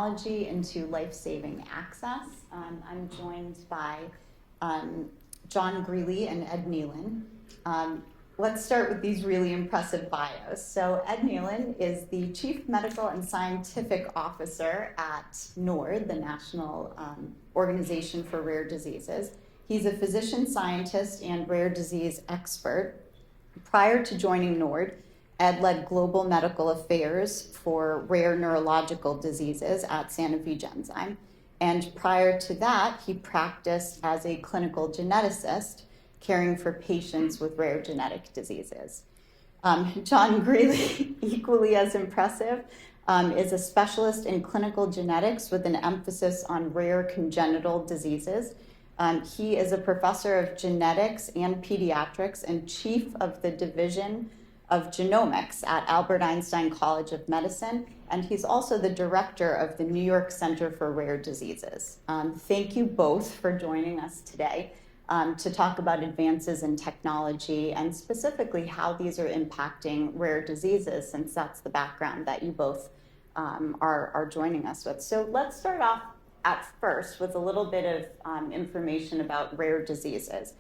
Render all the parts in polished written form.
technology into life-saving access. I'm joined by John Greally and Ed Neilan. Let's start with these really impressive bios. So Ed Neilan is the Chief Medical and Scientific Officer at NORD, the National Organization for Rare Diseases. He's a physician scientist and rare disease expert. Prior to joining NORD, Ed led global medical affairs for rare neurological diseases at Sanofi Genzyme. And prior to that, he practiced as a clinical geneticist, caring for patients with rare genetic diseases. John Greally, equally as impressive, is a specialist in clinical genetics with an emphasis on rare congenital diseases. He is a professor of genetics and pediatrics and chief of the division of genomics at Albert Einstein College of Medicine, and he's also the director of the New York Center for Rare Diseases. Thank you both for joining us today to talk about advances in technology and specifically how these are impacting rare diseases, since that's the background that you both are joining us with. So let's start off at first with a little bit of information about rare diseases.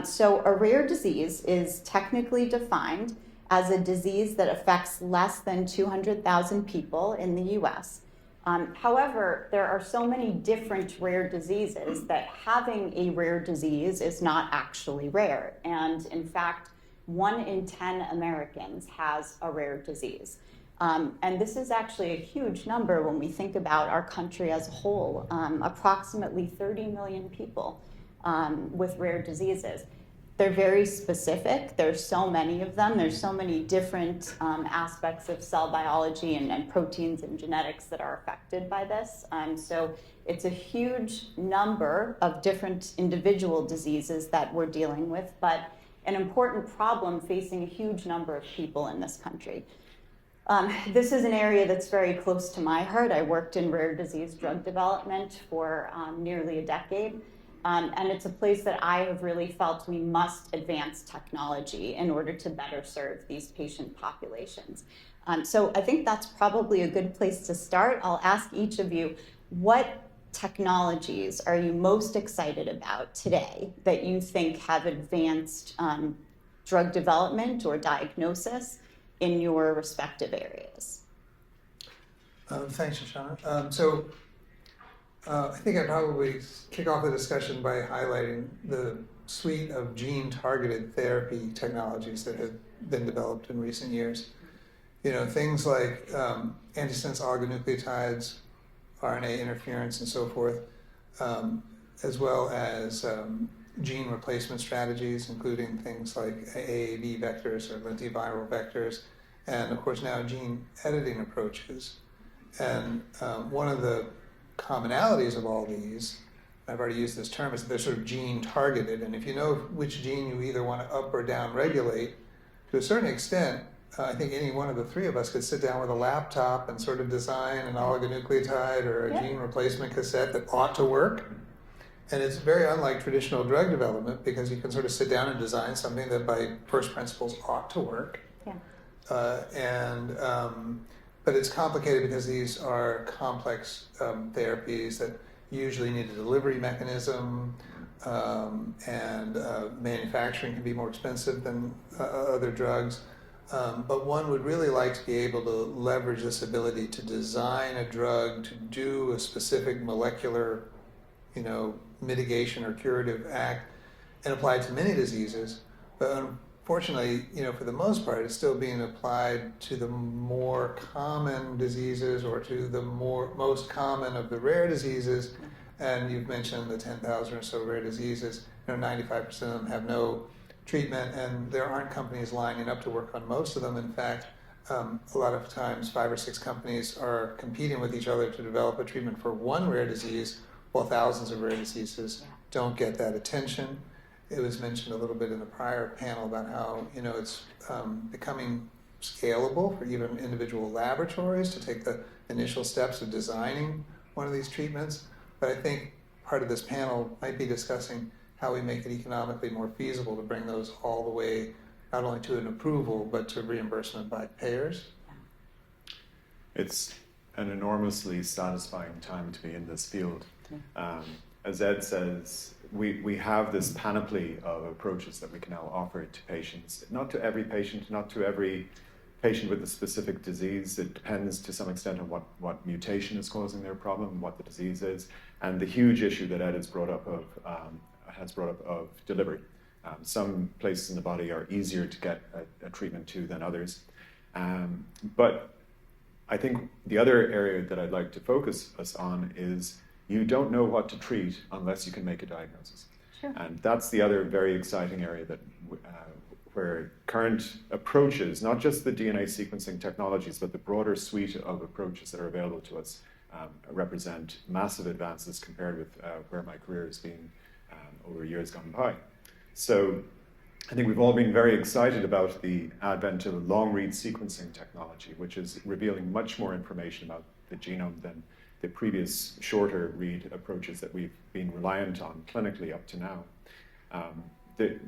So a rare disease is technically defined as a disease that affects less than 200,000 people in the US. However, there are so many different rare diseases that having a rare disease is not actually rare. And in fact, 1 in 10 Americans has a rare disease. And this is actually a huge number when we think about our country as a whole, approximately 30 million people with rare diseases. They're very specific. There's so many of them. There's so many different aspects of cell biology and proteins and genetics that are affected by this. So it's a huge number of different individual diseases that we're dealing with, but an important problem facing a huge number of people in this country. This is an area that's very close to my heart. I worked in rare disease drug development for nearly a decade. And it's a place that I have really felt we must advance technology in order to better serve these patient populations. So I think that's probably a good place to start. I'll ask each of you, what technologies are you most excited about today that you think have advanced drug development or diagnosis in your respective areas? Thanks, Shoshana. I think I'd probably kick off the discussion by highlighting the suite of gene-targeted therapy technologies that have been developed in recent years. You know, things like antisense oligonucleotides, RNA interference, and so forth, as well as gene replacement strategies, including things like AAV vectors or lentiviral vectors, and of course now gene editing approaches. And one of the commonalities of all these, I've already used this term, is that they're sort of gene targeted, and if you know which gene you either want to up or down regulate, to a certain extent, I think any one of the three of us could sit down with a laptop and sort of design an oligonucleotide or a gene replacement cassette that ought to work. And it's very unlike traditional drug development because you can sort of sit down and design something that by first principles ought to work. But it's complicated because these are complex therapies that usually need a delivery mechanism, and manufacturing can be more expensive than other drugs. But one would really like to be able to leverage this ability to design a drug to do a specific molecular, mitigation or curative act and apply it to many diseases. But unfortunately, for the most part, it's still being applied to the more common diseases or to the most common of the rare diseases. And you've mentioned the 10,000 or so rare diseases. 95% of them have no treatment, and there aren't companies lining up to work on most of them. In fact, a lot of times 5 or 6 companies are competing with each other to develop a treatment for one rare disease, while thousands of rare diseases don't get that attention. It was mentioned a little bit in the prior panel about how it's becoming scalable for even individual laboratories to take the initial steps of designing one of these treatments. But I think part of this panel might be discussing how we make it economically more feasible to bring those all the way, not only to an approval, but to reimbursement by payers. It's an enormously satisfying time to be in this field. As Ed says, we have this panoply of approaches that we can now offer to patients. Not to every patient, not to every patient with a specific disease. It depends to some extent on what mutation is causing their problem, what the disease is, and the huge issue that Ed has brought up of delivery. Some places in the body are easier to get a treatment to than others. But I think the other area that I'd like to focus us on is you don't know what to treat unless you can make a diagnosis. Sure. And that's the other very exciting area that where current approaches, not just the DNA sequencing technologies, but the broader suite of approaches that are available to us represent massive advances compared with where my career has been over years gone by. So I think we've all been very excited about the advent of long-read sequencing technology, which is revealing much more information about the genome than the previous shorter read approaches that we've been reliant on clinically up to now.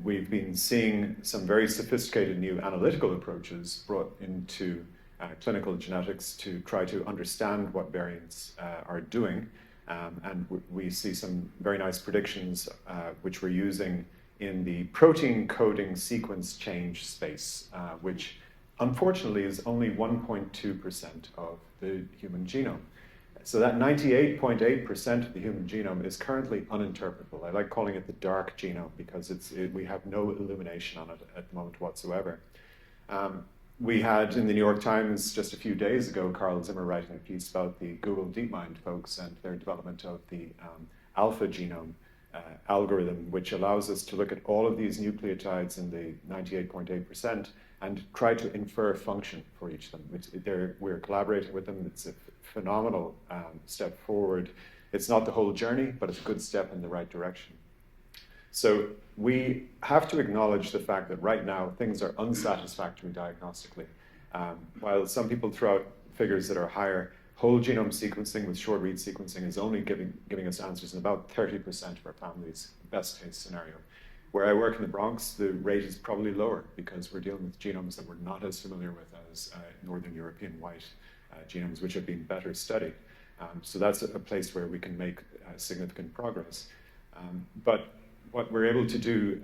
We've been seeing some very sophisticated new analytical approaches brought into clinical genetics to try to understand what variants are doing. And we see some very nice predictions which we're using in the protein coding sequence change space, which unfortunately is only 1.2% of the human genome. So that 98.8% of the human genome is currently uninterpretable. I like calling it the dark genome because we have no illumination on it at the moment whatsoever. We had in the New York Times just a few days ago, Carl Zimmer writing a piece about the Google DeepMind folks and their development of the alpha genome algorithm, which allows us to look at all of these nucleotides in the 98.8% and try to infer function for each of them. We're collaborating with them. It's a phenomenal step forward. It's not the whole journey, but it's a good step in the right direction. So we have to acknowledge the fact that right now things are unsatisfactory diagnostically. While some people throw out figures that are higher, whole genome sequencing with short read sequencing is only giving us answers in about 30% of our families' best case scenario. Where I work in the Bronx, the rate is probably lower because we're dealing with genomes that we're not as familiar with as Northern European white genomes, which have been better studied. So that's a place where we can make significant progress. But what we're able to do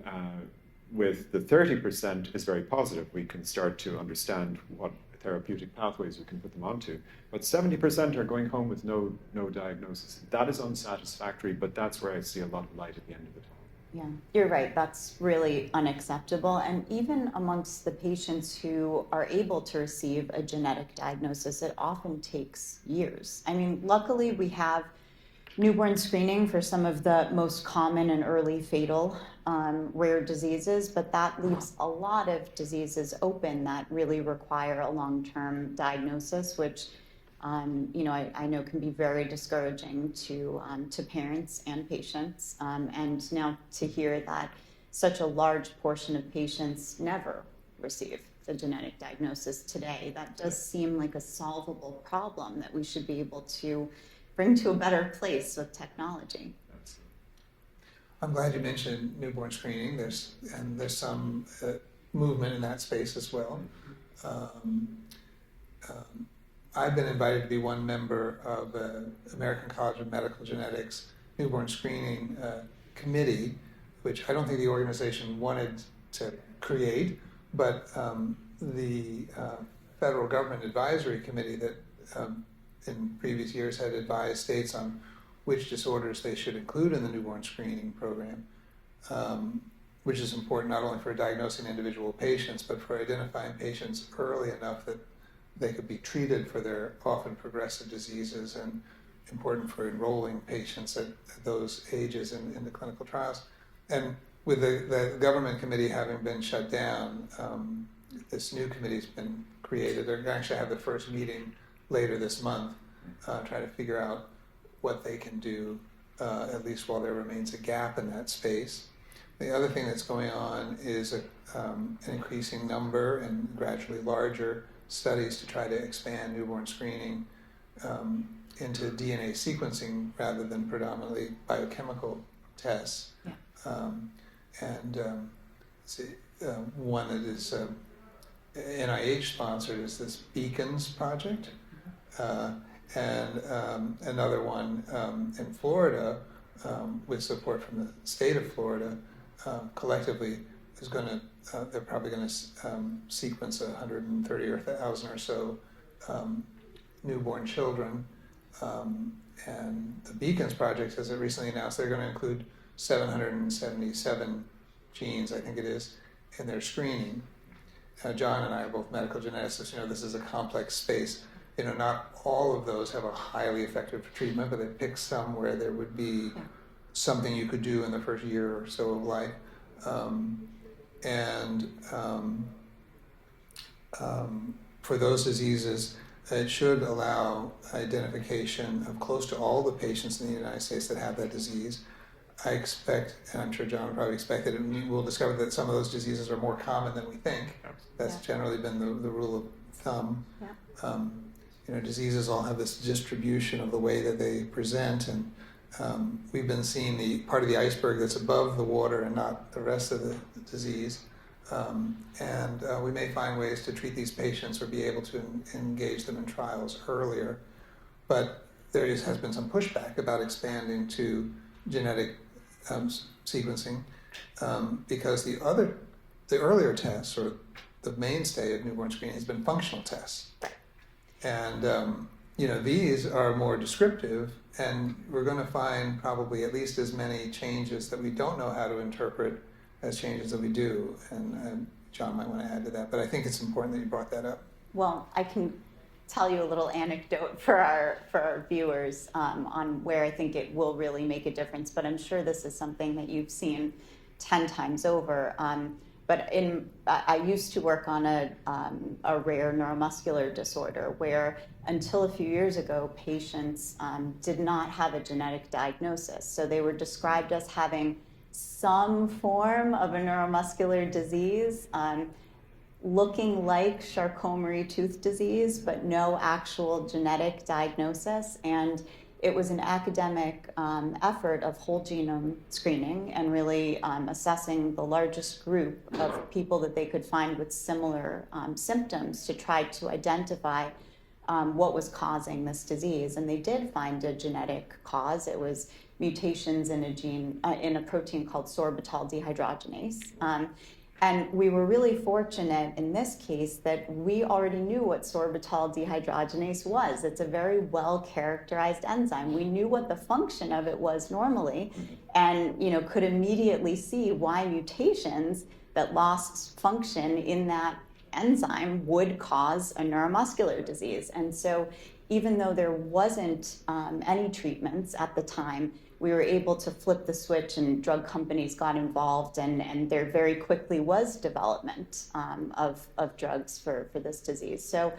with the 30% is very positive. We can start to understand what therapeutic pathways we can put them onto. But 70% are going home with no diagnosis. That is unsatisfactory, but that's where I see a lot of light at the end of the tunnel. Yeah, you're right. That's really unacceptable. And even amongst the patients who are able to receive a genetic diagnosis, it often takes years. I mean, luckily we have newborn screening for some of the most common and early fatal rare diseases, but that leaves a lot of diseases open that really require a long-term diagnosis, which I know can be very discouraging to parents and patients. And now to hear that such a large portion of patients never receive the genetic diagnosis today, that does seem like a solvable problem that we should be able to bring to a better place with technology. I'm glad you mentioned newborn screening. There's some movement in that space as well. I've been invited to be one member of the American College of Medical Genetics newborn screening committee, which I don't think the organization wanted to create, but the federal government advisory committee that in previous years had advised states on which disorders they should include in the newborn screening program, which is important not only for diagnosing individual patients, but for identifying patients early enough that they could be treated for their often progressive diseases, and important for enrolling patients at those ages in the clinical trials. And with the government committee having been shut down, this new committee's been created. They're going to actually have the first meeting later this month, try to figure out what they can do, at least while there remains a gap in that space. The other thing that's going on is an increasing number and gradually larger studies to try to expand newborn screening into DNA sequencing rather than predominantly biochemical tests. Yeah. One that is NIH sponsored is this Beacons project. and another one in Florida, with support from the state of Florida, collectively is going to, they're probably going to sequence 130 or 1,000 or so newborn children. And the Beacons Project, as it recently announced, they're going to include 777 genes, I think it is, in their screening. John and I are both medical geneticists. This is a complex space. Not all of those have a highly effective treatment, but they pick some where there would be something you could do in the first year or so of life. For those diseases, it should allow identification of close to all the patients in the United States that have that disease. I expect, and I'm sure John would probably expect, that we'll discover that some of those diseases are more common than we think. That's generally been the rule of thumb. Diseases all have this distribution of the way that they present, and we've been seeing the part of the iceberg that's above the water and not the rest of the disease. We may find ways to treat these patients or be able to engage them in trials earlier. But there has been some pushback about expanding to genetic sequencing because the earlier tests, or the mainstay of newborn screening, has been functional tests. And these are more descriptive, and we're going to find probably at least as many changes that we don't know how to interpret as changes that we do. And John might want to add to that, but I think it's important that you brought that up. Well, I can tell you a little anecdote for our viewers on where I think it will really make a difference, but I'm sure this is something that you've seen 10 times over. But I used to work on a rare neuromuscular disorder where until a few years ago, patients did not have a genetic diagnosis. So they were described as having some form of a neuromuscular disease, looking like Charcot-Marie-Tooth disease, but no actual genetic diagnosis. And it was an academic effort of whole genome screening and really assessing the largest group of people that they could find with similar symptoms to try to identify what was causing this disease. And they did find a genetic cause. It was mutations in a gene, in a protein called sorbitol dehydrogenase. And we were really fortunate in this case that we already knew what sorbitol dehydrogenase was. It's a very well-characterized enzyme. We knew what the function of it was normally, and could immediately see why mutations that lost function in that enzyme would cause a neuromuscular disease. And so even though there wasn't any treatments at the time, we were able to flip the switch, and drug companies got involved, and there very quickly was development of drugs for this disease. So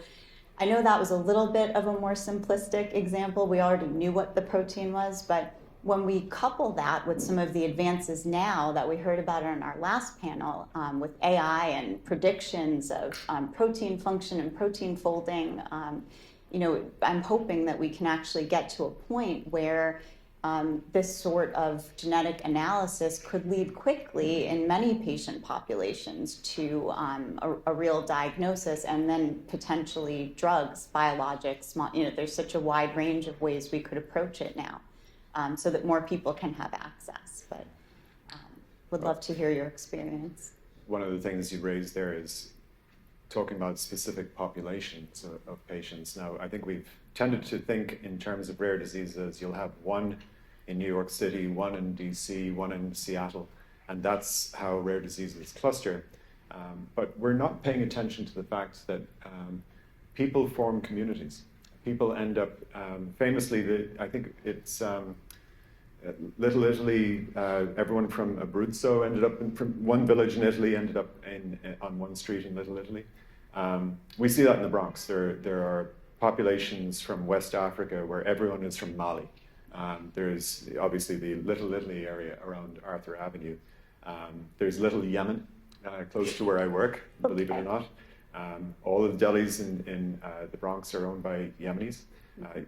I know that was a little bit of a more simplistic example. We already knew what the protein was, but when we couple that with some of the advances now that we heard about in our last panel with AI and predictions of protein function and protein folding, I'm hoping that we can actually get to a point where this sort of genetic analysis could lead quickly in many patient populations to a real diagnosis, and then potentially drugs, biologics. There's such a wide range of ways we could approach it now, so that more people can have access. But would love to hear your experience. One of the things you raised there is talking about specific populations of patients. Now, I think we've tended to think in terms of rare diseases. You'll have one in New York City, one in DC, one in Seattle, and that's how rare diseases cluster. But we're not paying attention to the fact that people form communities. People end up, famously, I think it's Little Italy, everyone from Abruzzo ended up from one village in Italy ended up on one street in Little Italy. We see that in the Bronx. There are populations from West Africa where everyone is from Mali. There's obviously the Little Italy area around Arthur Avenue. There's Little Yemen, close to where I work, believe it or not. All of the delis in the Bronx are owned by Yemenis.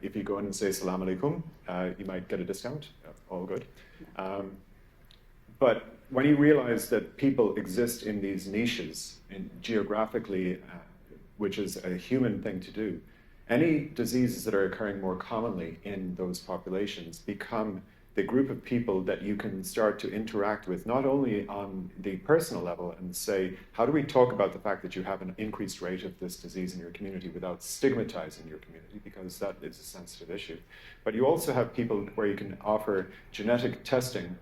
If you go in and say salam alaikum, you might get a discount. All good. But when you realize that people exist in these niches geographically, which is a human thing to do, any diseases that are occurring more commonly in those populations become the group of people that you can start to interact with, not only on the personal level and say, how do we talk about the fact that you have an increased rate of this disease in your community without stigmatizing your community, because that is a sensitive issue. But you also have people where you can offer genetic testing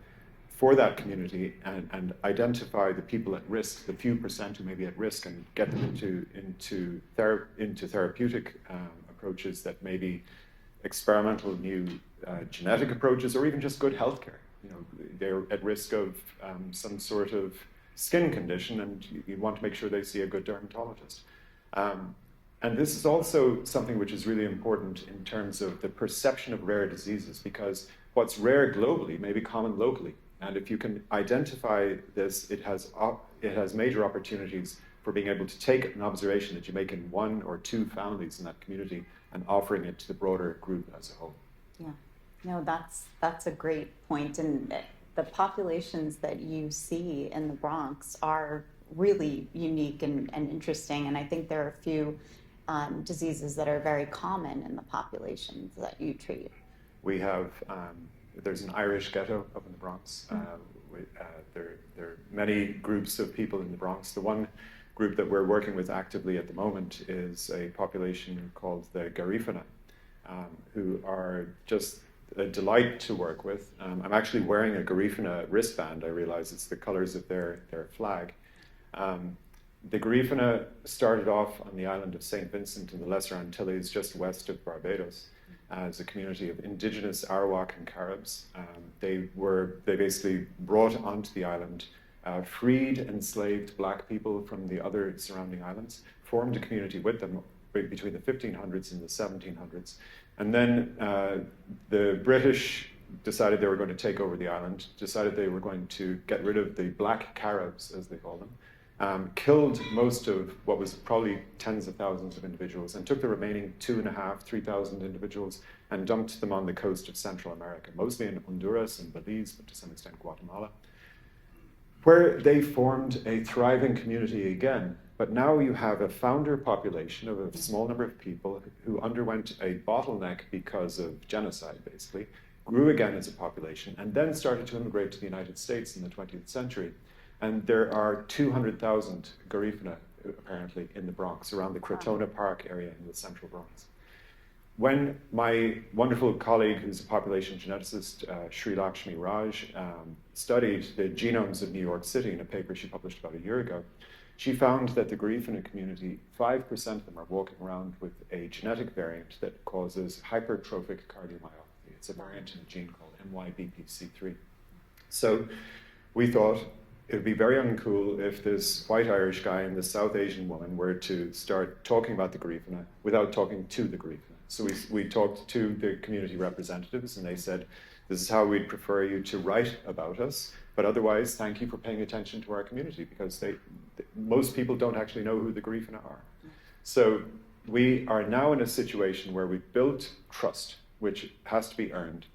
for that community and identify the people at risk, the few percent who may be at risk, and get them into therapeutic approaches that may be experimental new genetic approaches, or even just good healthcare. You know, they're at risk of some sort of skin condition, and you want to make sure they see a good dermatologist. And this is also something which is really important in terms of the perception of rare diseases, because what's rare globally may be common locally. And if you can identify this, it has major opportunities for being able to take an observation that you make in one or two families in that community and offering it to the broader group as a whole. Yeah, no, that's a great point. And the populations that you see in the Bronx are really unique and interesting. And I think there are a few diseases that are very common in the populations that you treat. We have, there's an Irish ghetto up in the Bronx. There are many groups of people in the Bronx. The one group that we're working with actively at the moment is a population called the Garifuna, who are just a delight to work with. I'm actually wearing a Garifuna wristband. I realize it's the colors of their flag. The Garifuna started off on the island of St. Vincent in the Lesser Antilles, just west of Barbados, as a community of indigenous Arawak and Caribs. They basically brought onto the island freed enslaved black people from the other surrounding islands, formed a community with them between the 1500s and the 1700s. And then the British decided they were going to take over the island, decided they were going to get rid of the black Caribs, as they call them, killed most of what was probably tens of thousands of individuals, and took the remaining 2,500, 3,000 individuals and dumped them on the coast of Central America, mostly in Honduras and Belize, but to some extent Guatemala, where they formed a thriving community again. But now you have a founder population of a small number of people who underwent a bottleneck because of genocide, basically, grew again as a population, and then started to immigrate to the United States in the 20th century. And there are 200,000 Garifuna, apparently, in the Bronx, around the Crotona Park area in the central Bronx. When my wonderful colleague, who's a population geneticist, Sri Lakshmi Raj, studied the genomes of New York City in a paper she published about a year ago, she found that the Garifuna community, 5% of them are walking around with a genetic variant that causes hypertrophic cardiomyopathy. It's a variant in a gene called MYBPC3. So we thought it would be very uncool if this white Irish guy and this South Asian woman were to start talking about the Garifuna without talking to the Garifuna. So we talked to the community representatives, and they said, this is how we'd prefer you to write about us, but otherwise, thank you for paying attention to our community, because most people don't actually know who the Garifuna are. So we are now in a situation where we've built trust, which has to be earned.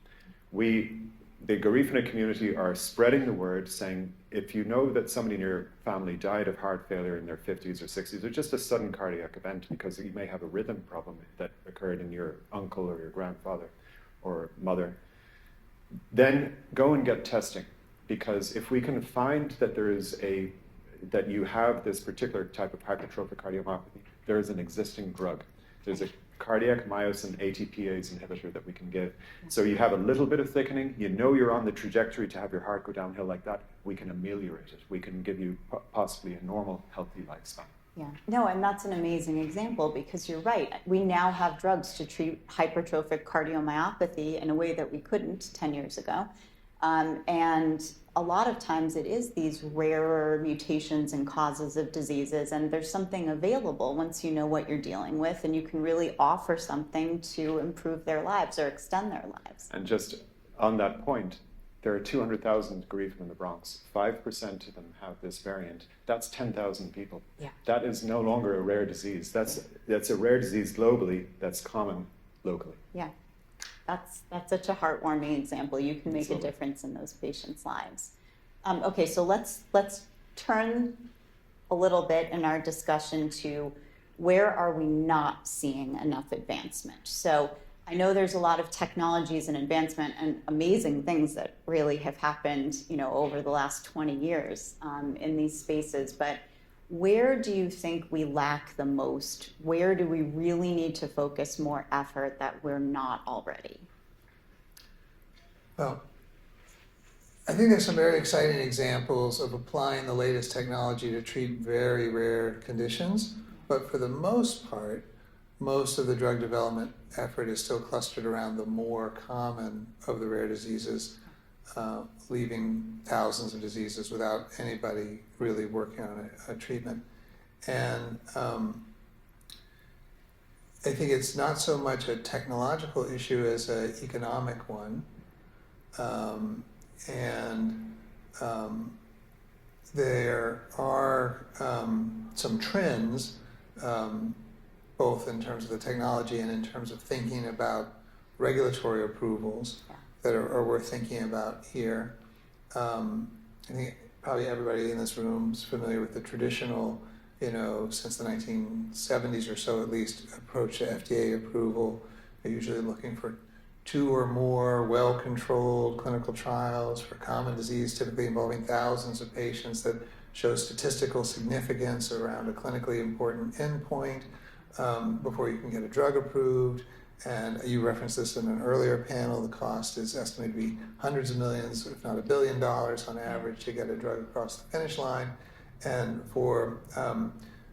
The Garifuna community are spreading the word, saying, if you know that somebody in your family died of heart failure in their 50s or 60s, or just a sudden cardiac event because you may have a rhythm problem that occurred in your uncle or your grandfather or mother, then go and get testing. Because if we can find that that you have this particular type of hypertrophic cardiomyopathy, there is an existing drug. There's a cardiac myosin ATPase inhibitor that we can give. So you have a little bit of thickening, you know you're on the trajectory to have your heart go downhill like that, we can ameliorate it. We can give you possibly a normal, healthy lifespan. Yeah, no, and that's an amazing example, because you're right. We now have drugs to treat hypertrophic cardiomyopathy in a way that we couldn't 10 years ago. And a lot of times it is these rarer mutations and causes of diseases, and there's something available once you know what you're dealing with, and you can really offer something to improve their lives or extend their lives. And just on that point, there are 200,000 Garifuna in the Bronx. 5% of them have this variant. That's 10,000 people. Yeah. That is no longer a rare disease. That's a rare disease globally. That's common locally. Yeah. That's such a heartwarming example. You can make Absolutely. a difference in those patients' lives. Okay, so let's turn a little bit in our discussion to where are we not seeing enough advancement? So I know there's a lot of technologies and advancement and amazing things that really have happened, over the last 20 years in these spaces, but where do you think we lack the most? Where do we really need to focus more effort that we're not already? Well, I think there's some very exciting examples of applying the latest technology to treat very rare conditions, but for the most part, most of the drug development effort is still clustered around the more common of the rare diseases, leaving thousands of diseases without anybody really working on a treatment. And I think it's not so much a technological issue as an economic one. There are some trends, both in terms of the technology and in terms of thinking about regulatory approvals that are worth thinking about here. I think probably everybody in this room is familiar with the traditional, since the 1970s or so at least, approach to FDA approval. They're usually looking for 2 or more well-controlled clinical trials for common disease, typically involving thousands of patients, that show statistical significance around a clinically important endpoint before you can get a drug approved. And you referenced this in an earlier panel. The cost is estimated to be hundreds of millions, if not $1 billion on average, to get a drug across the finish line. And for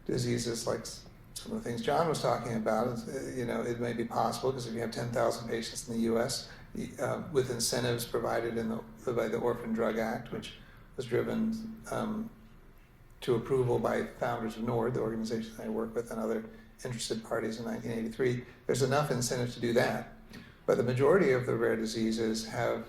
diseases like some of the things John was talking about, it may be possible, because if you have 10,000 patients in the U.S., with incentives provided by the Orphan Drug Act, which was driven to approval by founders of NORD, the organization I work with, and other interested parties in 1983, there's enough incentive to do that. But the majority of the rare diseases have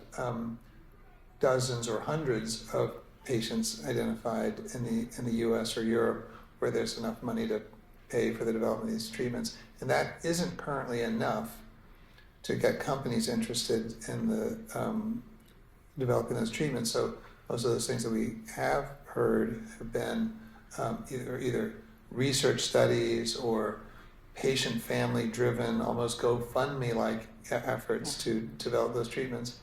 dozens or hundreds of patients identified in the U.S. or Europe where there's enough money to pay for the development of these treatments. And that isn't currently enough to get companies interested in the developing those treatments. So most of those things that we have heard have been either research studies or patient family driven, almost GoFundMe-like efforts to develop those treatments.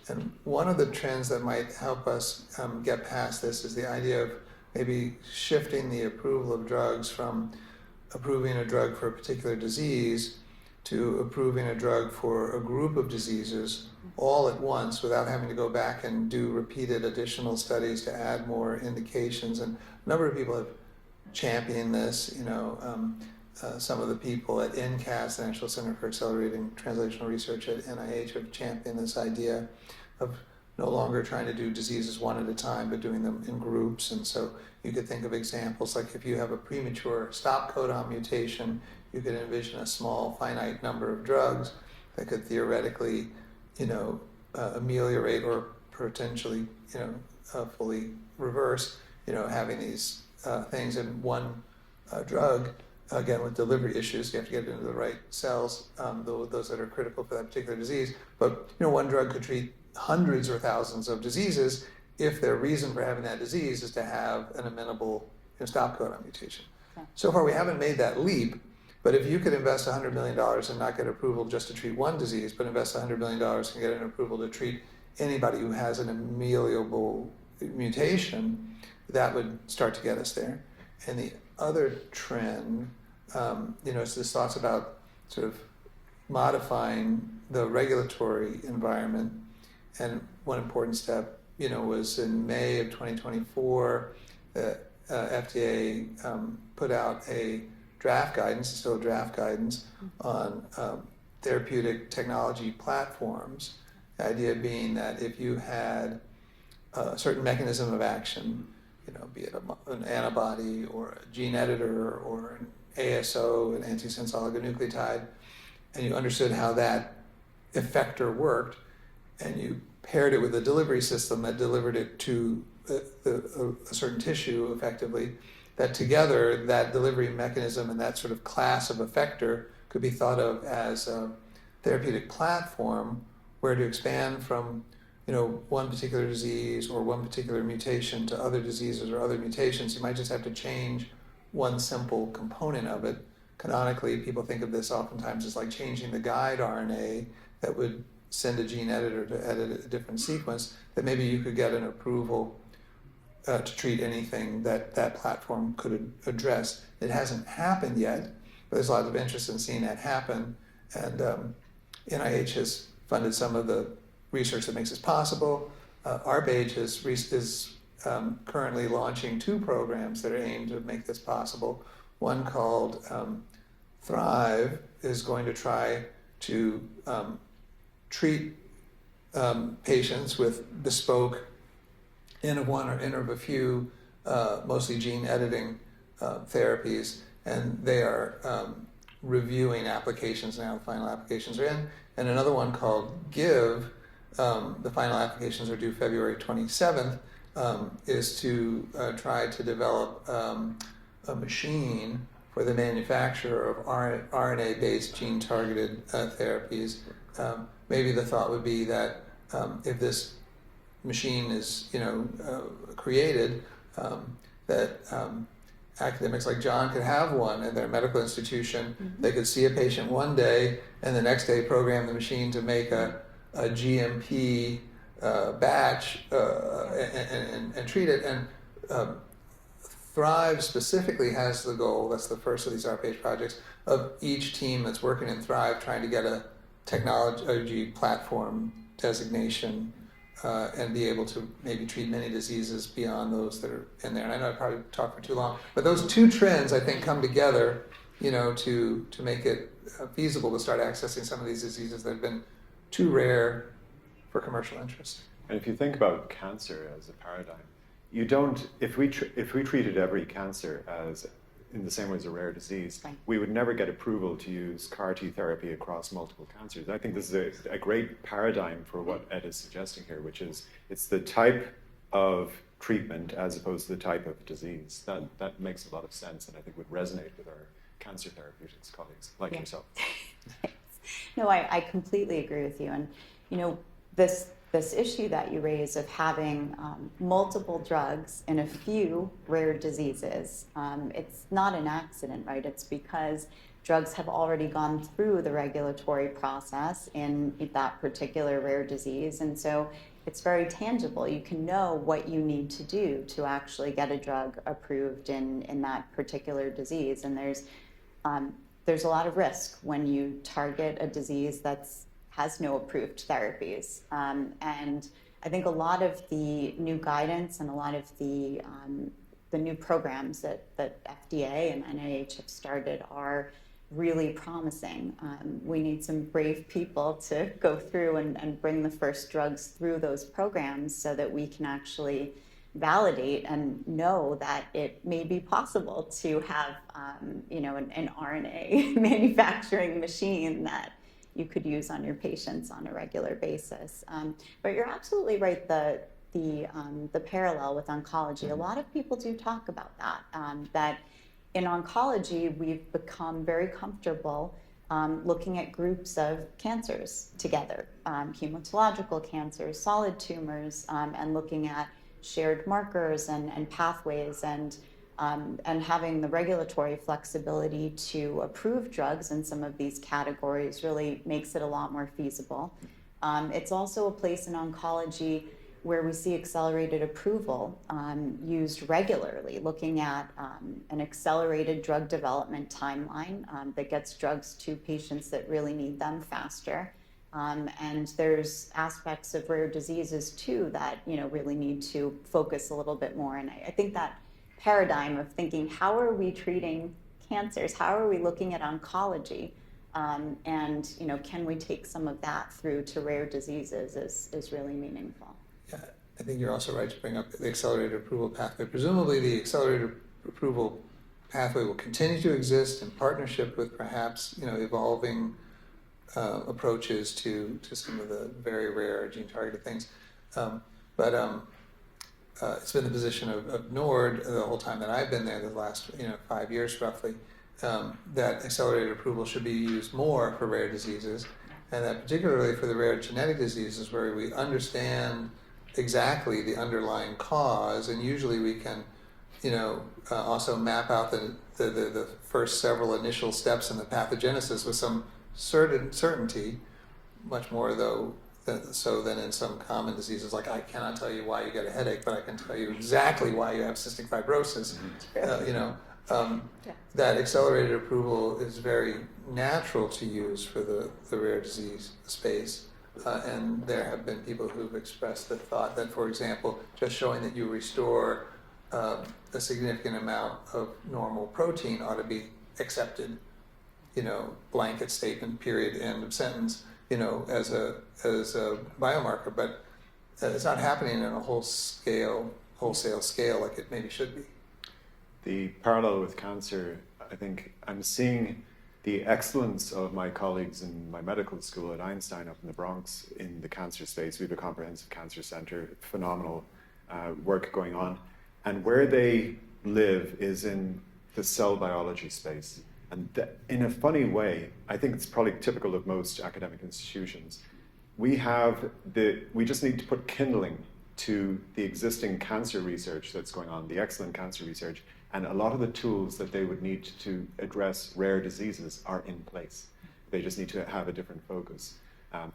And one of the trends that might help us get past this is the idea of maybe shifting the approval of drugs from approving a drug for a particular disease to approving a drug for a group of diseases all at once, without having to go back and do repeated additional studies to add more indications. And a number of people have championed this. Some of the people at NCAS, the National Center for Accelerating Translational Research at NIH, have championed this idea of no longer trying to do diseases one at a time, but doing them in groups. And so you could think of examples like, if you have a premature stop codon mutation, you could envision a small finite number of drugs that could theoretically, ameliorate or potentially, fully reverse, having these things in one drug. Again, with delivery issues, you have to get it into the right cells, those that are critical for that particular disease. But one drug could treat hundreds or thousands of diseases if their reason for having that disease is to have an amenable stop codon mutation. Okay. So far, we haven't made that leap. But if you could invest $100 million and not get approval just to treat one disease, but invest $100 million and get an approval to treat anybody who has an ameliorable mutation, that would start to get us there. And the other trend, is this thoughts about sort of modifying the regulatory environment. And one important step, was in May of 2024, the FDA put out a draft guidance, still a draft guidance, on therapeutic technology platforms. The idea being that if you had a certain mechanism of action, be it an antibody or a gene editor or an ASO, an antisense oligonucleotide, and you understood how that effector worked, and you paired it with a delivery system that delivered it to a certain tissue effectively, that together, that delivery mechanism and that sort of class of effector could be thought of as a therapeutic platform where to expand from one particular disease or one particular mutation to other diseases or other mutations. You might just have to change one simple component of it canonically, people think of this oftentimes as like changing the guide RNA that would send a gene editor to edit a different sequence, that maybe you could get an approval to treat anything that that platform could address. It hasn't happened yet, but there's a lot of interest in seeing that happen, and NIH has funded some of the research that makes this possible. ARPAGE is currently launching 2 programs that are aimed to make this possible. One called Thrive is going to try to treat patients with bespoke N of one or N of a few, mostly gene editing therapies, and they are reviewing applications now. The final applications are in. And another one called Give, the final applications are due February 27th, is to try to develop a machine for the manufacture of RNA-based gene-targeted therapies. Maybe the thought would be that if this machine is, created, that academics like John could have one in their medical institution. Mm-hmm. They could see a patient one day, and the next day program the machine to make a GMP batch and treat it. And Thrive specifically has the goal, that's the first of these RPH projects, of each team that's working in Thrive trying to get a technology platform designation and be able to maybe treat many diseases beyond those that are in there. And I know I probably talked for too long, but those 2 trends I think come together, to make it feasible to start accessing some of these diseases that have been too rare for commercial interest. And if you think about cancer as a paradigm, you don't, if we treated every cancer as in the same way as a rare disease, right, we would never get approval to use CAR T therapy across multiple cancers. I think this is a great paradigm for what Ed is suggesting here, which is it's the type of treatment as opposed to the type of disease. That makes a lot of sense, and I think would resonate with our cancer therapeutics colleagues like yourself. No, I completely agree with you. And, this issue that you raise of having multiple drugs in a few rare diseases, it's not an accident, right? It's because drugs have already gone through the regulatory process in that particular rare disease. And so it's very tangible. You can know what you need to do to actually get a drug approved in that particular disease. And there's a lot of risk when you target a disease has no approved therapies. And I think a lot of the new guidance and a lot of the new programs that FDA and NIH have started are really promising. We need some brave people to go through and bring the first drugs through those programs so that we can actually validate and know that it may be possible to have an RNA manufacturing machine that you could use on your patients on a regular basis. But you're absolutely right, the parallel with oncology. A lot of people do talk about that in oncology, we've become very comfortable looking at groups of cancers together, hematological cancers, solid tumors, and looking at shared markers and pathways and having the regulatory flexibility to approve drugs in some of these categories really makes it a lot more feasible. It's also a place in oncology where we see accelerated approval used regularly, looking at an accelerated drug development timeline that gets drugs to patients that really need them faster. And there's aspects of rare diseases too that really need to focus a little bit more. And I think that paradigm of thinking, how are we treating cancers? How are we looking at oncology? And can we take some of that through to rare diseases is really meaningful. Yeah, I think you're also right to bring up the accelerated approval pathway. Presumably the accelerated approval pathway will continue to exist in partnership with perhaps evolving approaches to some of the very rare gene-targeted things. But it's been the position of NORD the whole time that I've been there, the last 5 years roughly, that accelerated approval should be used more for rare diseases, and that particularly for the rare genetic diseases where we understand exactly the underlying cause, and usually we can also map out the first several initial steps in the pathogenesis with some certainty, much more though than in some common diseases. Like, I cannot tell you why you get a headache, but I can tell you exactly why you have cystic fibrosis. That accelerated approval is very natural to use for the rare disease space. And there have been people who've expressed the thought that, for example, just showing that you restore a significant amount of normal protein ought to be accepted, blanket statement, period, end of sentence, as a biomarker. But it's not happening in a wholesale scale like it maybe should be. The parallel with cancer, I think I'm seeing the excellence of my colleagues in my medical school at Einstein up in the Bronx in the cancer space. We have a comprehensive cancer center, phenomenal work going on. And where they live is in the cell biology space. And in a funny way, I think it's probably typical of most academic institutions. We just need to put kindling to the existing cancer research that's going on, the excellent cancer research, and a lot of the tools that they would need to address rare diseases are in place. They just need to have a different focus,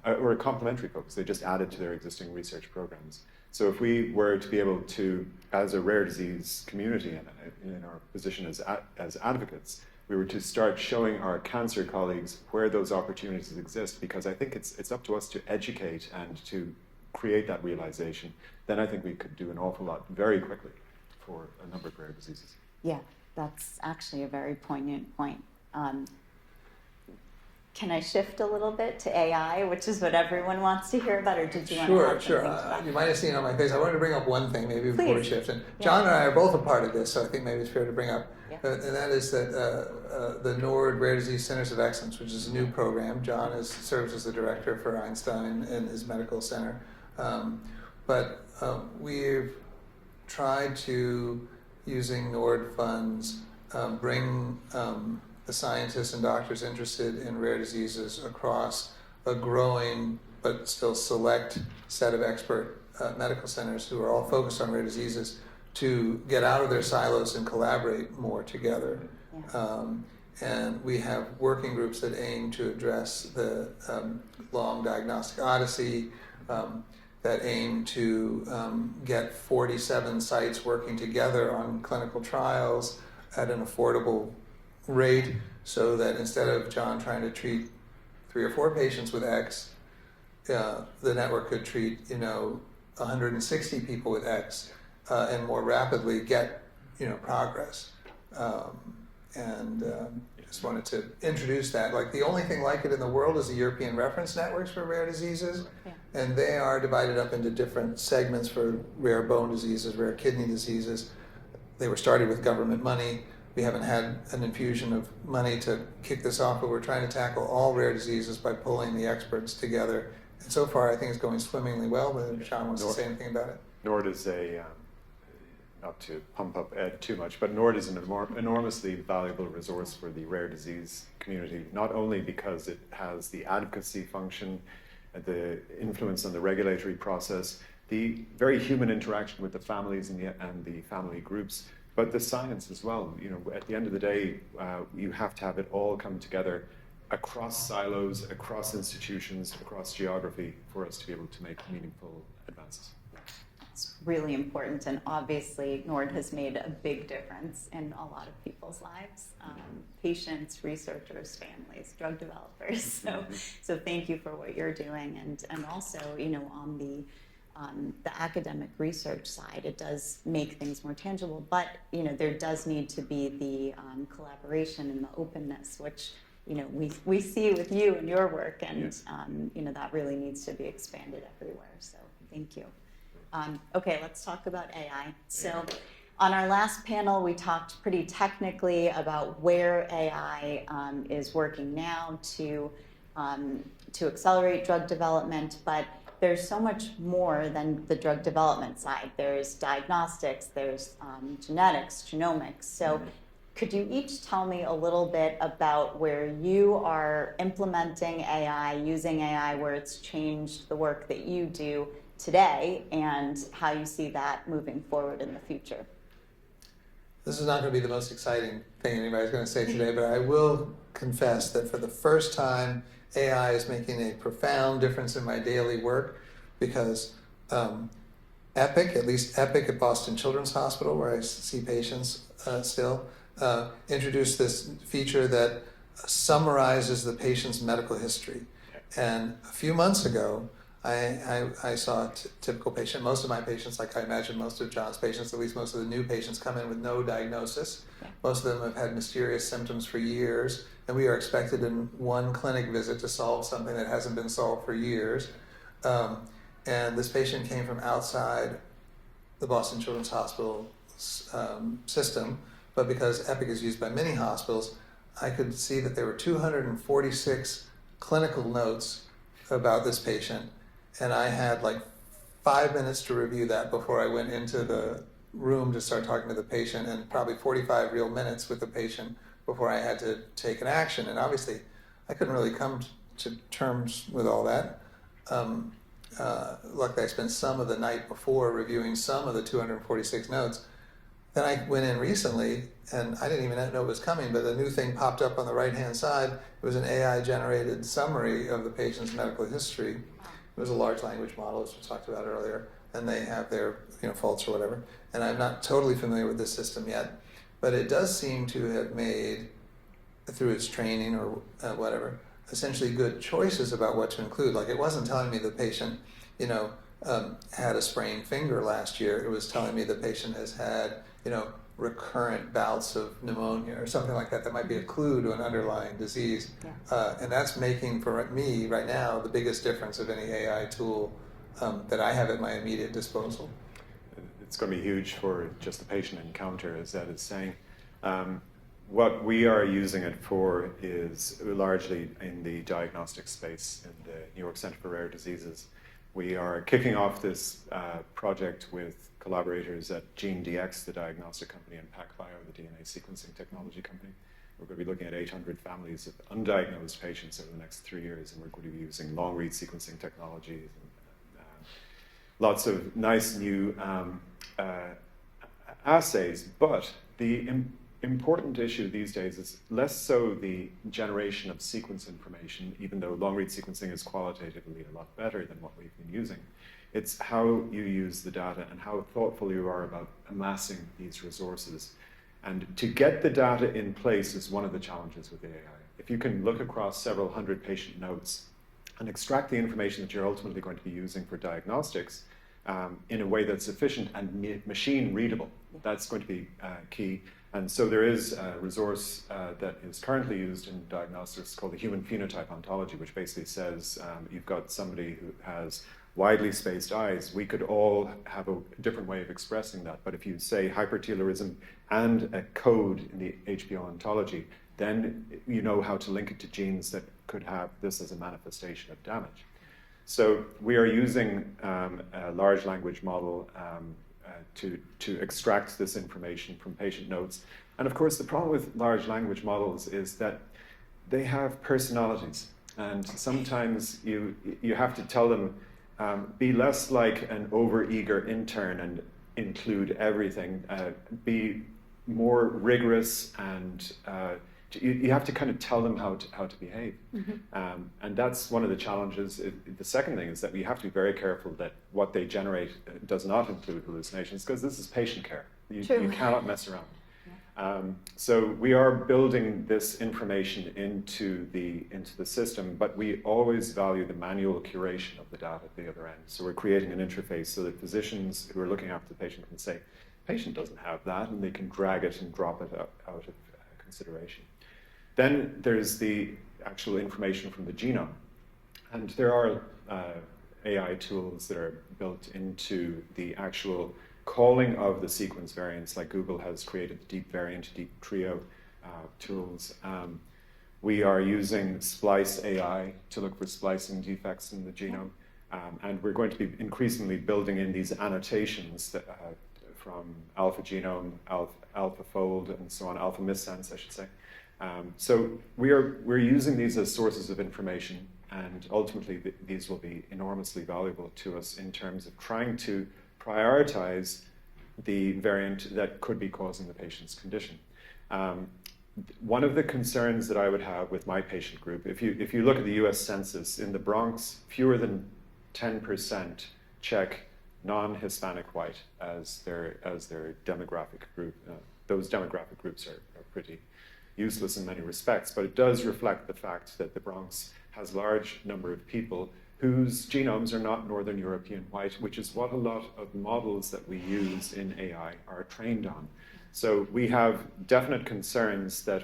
or a complementary focus. They just added to their existing research programs. So if we were to be able to, as a rare disease community and in our position as advocates, we were to start showing our cancer colleagues where those opportunities exist, because I think it's up to us to educate and to create that realization, then I think we could do an awful lot very quickly for a number of rare diseases. Yeah, that's actually a very poignant point. Can I shift a little bit to AI, which is what everyone wants to hear about, or did you want to add something to that? You might have seen on my face. I wanted to bring up one thing maybe before we shift. And Yeah. John and I are both a part of this, so I think maybe it's fair to bring up. Yeah. And that is that the NORD Rare Disease Centers of Excellence, which is a new program. John serves as the director for Einstein and his medical center. But we've tried to, using NORD funds, bring the scientists and doctors interested in rare diseases across a growing but still select set of expert medical centers who are all focused on rare diseases to get out of their silos and collaborate more together. Yeah. And we have working groups that aim to address the long diagnostic odyssey, that aim to get 47 sites working together on clinical trials at an affordable rate, so that instead of John trying to treat 3 or 4 patients with X, the network could treat 160 people with X and more rapidly get progress. Just wanted to introduce that. Like, the only thing like it in the world is the European reference networks for rare diseases, and they are divided up into different segments for rare bone diseases, rare kidney diseases. They were started with government money. We haven't had an infusion of money to kick this off, but we're trying to tackle all rare diseases by pulling the experts together. And so far, I think it's going swimmingly well, but if Sean wants to say anything about it. NORD is not to pump up Ed too much, but NORD is an enormously valuable resource for the rare disease community, not only because it has the advocacy function, the influence on the regulatory process, the very human interaction with the families and the family groups, but the science as well. At the end of the day, you have to have it all come together across silos, across institutions, across geography, for us to be able to make meaningful advances. It's really important, and obviously NORD has made a big difference in a lot of people's lives, patients, researchers, families, drug developers. So thank you for what you're doing, and also on the academic research side, it does make things more tangible, but there does need to be the collaboration and the openness, which we see with you and your work, and that really needs to be expanded everywhere. So thank you. Okay, let's talk about AI. So on our last panel, we talked pretty technically about where AI is working now to accelerate drug development, but there's so much more than the drug development side. There's diagnostics, there's genetics, genomics. So could you each tell me a little bit about where you are implementing AI, using AI, where it's changed the work that you do today, and how you see that moving forward in the future? this is not going to be the most exciting thing anybody's going to say today, but I will confess that for the first time, AI is making a profound difference in my daily work because Epic, at least Epic at Boston Children's Hospital, where I see patients still, introduced this feature that summarizes the patient's medical history. And a few months ago, I saw a typical patient. Most of my patients, like I imagine most of John's patients, at least most of the new patients, come in with no diagnosis. Yeah. Most of them have had mysterious symptoms for years, and we are expected in one clinic visit to solve something that hasn't been solved for years. And this patient came from outside the Boston Children's Hospital system, but because Epic is used by many hospitals, I could see that there were 246 clinical notes about this patient, and I had like 5 minutes to review that before I went into the room to start talking to the patient, and probably 45 real minutes with the patient before I had to take an action. And obviously, I couldn't really come to terms with all that. Luckily, I spent some of the night before reviewing some of the 246 notes. Then I went in recently, and I didn't even know it was coming, but a new thing popped up on the right-hand side. It was an AI-generated summary of the patient's medical history. It was a large language model, as we talked about earlier, and they have their faults or whatever. And I'm not totally familiar with this system yet, but it does seem to have made, through its training or whatever, essentially good choices about what to include. Like, it wasn't telling me the patient, had a sprained finger last year. It was telling me the patient has had, recurrent bouts of pneumonia or something like that might be a clue to an underlying disease. Yeah. And that's making, for me right now, the biggest difference of any AI tool that I have at my immediate disposal. It's going to be huge for just the patient encounter, as Ed is saying. What we are using it for is largely in the diagnostic space in the New York Center for Rare Diseases. We are kicking off this project with collaborators at GeneDx, the diagnostic company, and PacBio, the DNA sequencing technology company. We're going to be looking at 800 families of undiagnosed patients over the next 3 years, and we're going to be using long-read sequencing technologies and lots of nice new assays. But the important issue these days is less so the generation of sequence information, even though long-read sequencing is qualitatively a lot better than what we've been using. It's how you use the data and how thoughtful you are about amassing these resources. And to get the data in place is one of the challenges with AI. If you can look across several hundred patient notes and extract the information that you're ultimately going to be using for diagnostics in a way that's efficient and machine readable, that's going to be key. And so there is a resource that is currently used in diagnostics called the human phenotype ontology, which basically says you've got somebody who has widely spaced eyes. We could all have a different way of expressing that, but if you say hypertelorism and a code in the HBO ontology, then you know how to link it to genes that could have this as a manifestation of damage. So we are using a large language model to extract this information from patient notes. And of course, the problem with large language models is that they have personalities. And sometimes you have to tell them, be less like an overeager intern and include everything. Be more rigorous, and you have to kind of tell them how to behave. Mm-hmm. And that's one of the challenges. The second thing is that we have to be very careful that what they generate does not include hallucinations, because this is patient care. You cannot mess around. So we are building this information into the system, but we always value the manual curation of the data at the other end. So we're creating an interface so that physicians who are looking after the patient can say, patient doesn't have that, and they can drag it and drop it out of consideration. Then there's the actual information from the genome. And there are AI tools that are built into the actual calling of the sequence variants, like Google has created the Deep Variant, Deep Trio tools. We are using Splice AI to look for splicing defects in the genome. And we're going to be increasingly building in these annotations that, from alpha genome, alpha fold, and so on, alpha missense, I should say. So we're using these as sources of information, and ultimately these will be enormously valuable to us in terms of trying to prioritize the variant that could be causing the patient's condition. One of the concerns that I would have with my patient group, if you look at the US Census, in the Bronx, fewer than 10% check non-Hispanic white as their demographic group. Those demographic groups are pretty useless in many respects, but it does reflect the fact that the Bronx has a large number of people whose genomes are not Northern European white, which is what a lot of models that we use in AI are trained on. So we have definite concerns that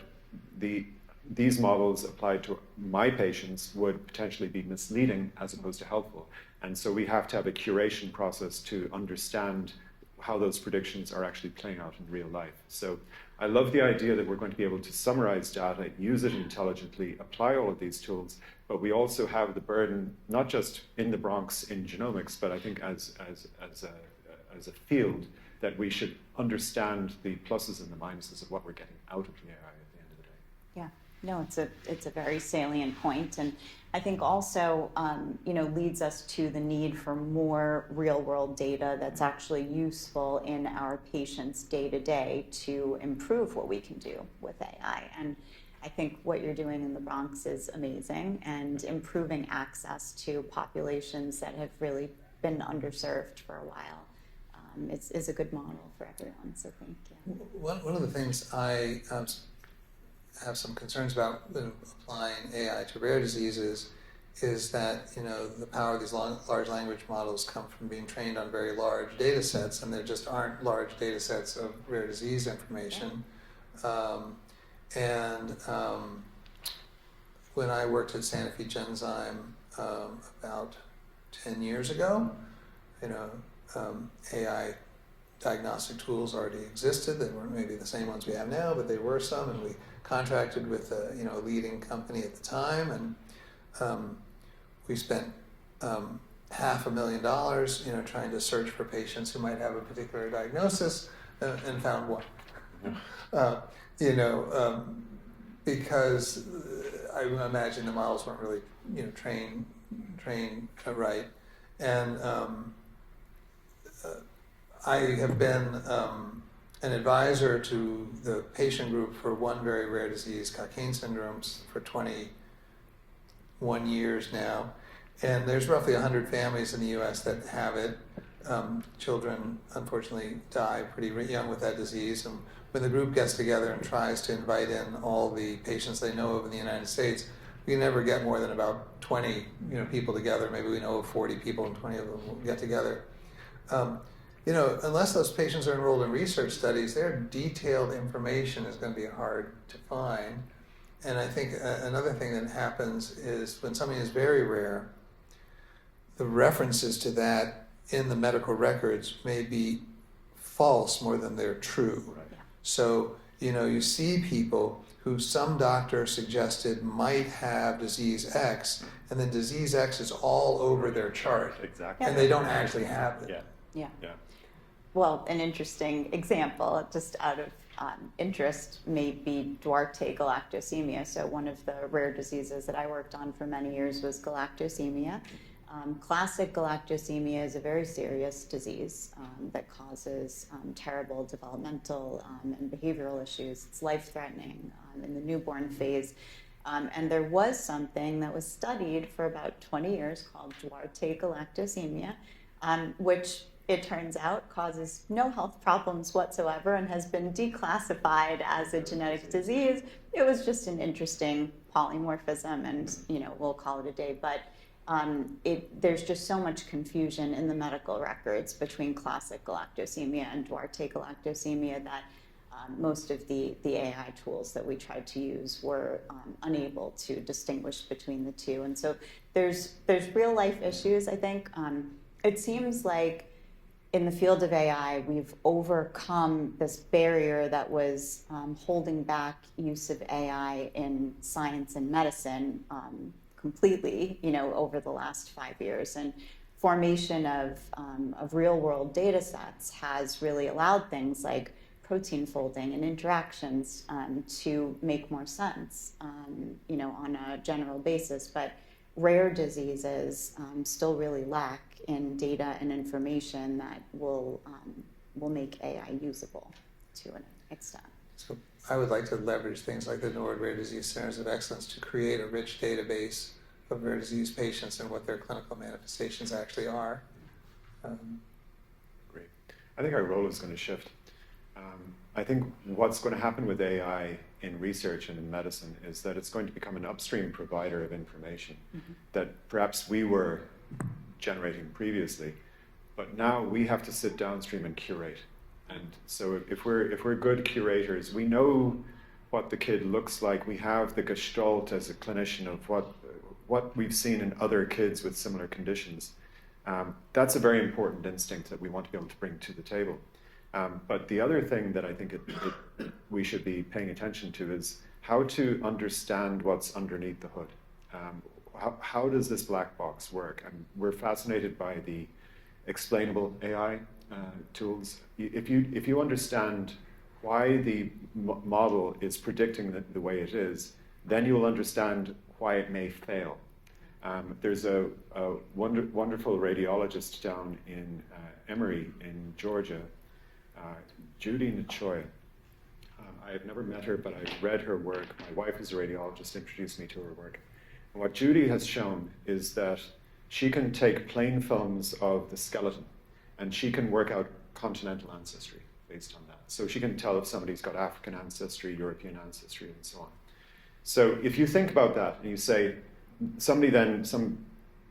these models applied to my patients would potentially be misleading as opposed to helpful. And so we have to have a curation process to understand how those predictions are actually playing out in real life. So I love the idea that we're going to be able to summarize data, use it intelligently, apply all of these tools, but we also have the burden, not just in the Bronx in genomics, but I think as a field, that we should understand the pluses and the minuses of what we're getting out of the AI at the end of the day. Yeah, no, it's a very salient point, and I think also leads us to the need for more real-world data that's actually useful in our patients' day-to-day to improve what we can do with AI. And I think what you're doing in the Bronx is amazing, and improving access to populations that have really been underserved for a while. Is a good model for everyone, so thank you. One of the things I have some concerns about applying AI to rare diseases is that the power of these large language models come from being trained on very large data sets, and there just aren't large data sets of rare disease information. When I worked at Sanofi Genzyme about 10 years ago, AI diagnostic tools already existed. They weren't maybe the same ones we have now, but they were some, and we contracted with a leading company at the time, and we spent $500,000 trying to search for patients who might have a particular diagnosis, and found one. Because I imagine the models weren't really trained right, and I have been an advisor to the patient group for one very rare disease, Cockayne syndrome, for 21 years now. And there's roughly 100 families in the US that have it. Children, unfortunately, die pretty young with that disease. And when the group gets together and tries to invite in all the patients they know of in the United States, we never get more than about 20 people together. Maybe we know of 40 people and 20 of them will get together. Unless those patients are enrolled in research studies, their detailed information is going to be hard to find. And I think another thing that happens is when something is very rare, the references to that in the medical records may be false more than they're true. Right. Yeah. So, you see people who some doctor suggested might have disease X, and then disease X is all over their chart. Exactly. And they don't actually have it. Yeah. Well, an interesting example, just out of interest, may be Duarte galactosemia. So one of the rare diseases that I worked on for many years was galactosemia. Classic galactosemia is a very serious disease that causes terrible developmental and behavioral issues. It's life-threatening in the newborn phase. And there was something that was studied for about 20 years called Duarte galactosemia, which it turns out causes no health problems whatsoever and has been declassified as a genetic disease. It was just an interesting polymorphism, and we'll call it a day. But there's just so much confusion in the medical records between classic galactosemia and Duarte galactosemia that most of the AI tools that we tried to use were unable to distinguish between the two. And so there's real life issues, I think. It seems like in the field of AI, we've overcome this barrier that was holding back use of AI in science and medicine completely, over the last 5 years. And formation of real-world data sets has really allowed things like protein folding and interactions to make more sense, on a general basis. But rare diseases still really lack in data and information that will will make AI usable to an extent. So I would like to leverage things like the NORD Rare Disease Centers of Excellence to create a rich database of rare disease patients and what their clinical manifestations actually are. Great. I think our role is going to shift. I think what's going to happen with AI in research and in medicine is that it's going to become an upstream provider of information that perhaps we were generating previously, but now we have to sit downstream and curate. And so if we're good curators, we know what the kid looks like. We have the gestalt as a clinician of what we've seen in other kids with similar conditions. That's a very important instinct that we want to be able to bring to the table. But the other thing that I think we should be paying attention to is how to understand what's underneath the hood. How does this black box work? And we're fascinated by the explainable AI tools. If you understand why the model is predicting the way it is, then you will understand why it may fail. There's a wonderful radiologist down in Emory in Georgia, Judy Nichoy. I have never met her, but I've read her work. My wife is a radiologist, introduced me to her work. And what Judy has shown is that she can take plain films of the skeleton and she can work out continental ancestry based on that. So she can tell if somebody's got African ancestry, European ancestry, and so on. So if you think about that and you say, some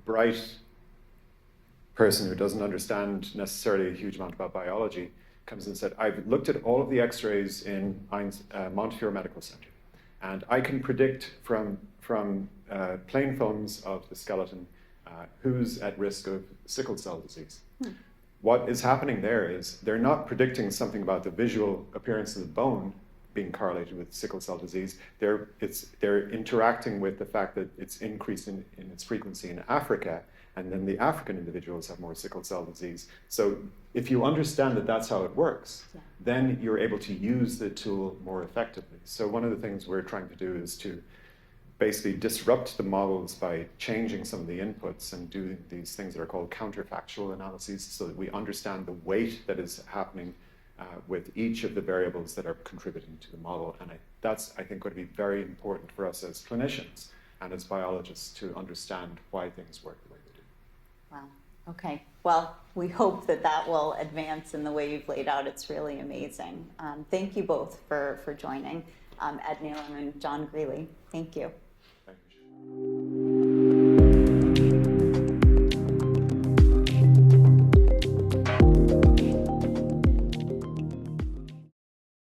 bright person who doesn't understand necessarily a huge amount about biology comes and said, I've looked at all of the x-rays in Montefiore Medical Center, and I can predict from plain films of the skeleton who's at risk of sickle cell disease. What is happening there is they're not predicting something about the visual appearance of the bone being correlated with sickle cell disease. They're interacting with the fact that it's increased in its frequency in Africa, and then the African individuals have more sickle cell disease. So if you understand that that's how it works, then you're able to use the tool more effectively. So one of the things we're trying to do is to basically disrupt the models by changing some of the inputs and doing these things that are called counterfactual analyses so that we understand the weight that is happening with each of the variables that are contributing to the model. And that's, I think, going to be very important for us as clinicians and as biologists to understand why things work the way they do. Wow. Okay. Well, we hope that will advance in the way you've laid out. It's really amazing. Thank you both for joining, Ed Neilan and John Greally. Thank you. Thank you.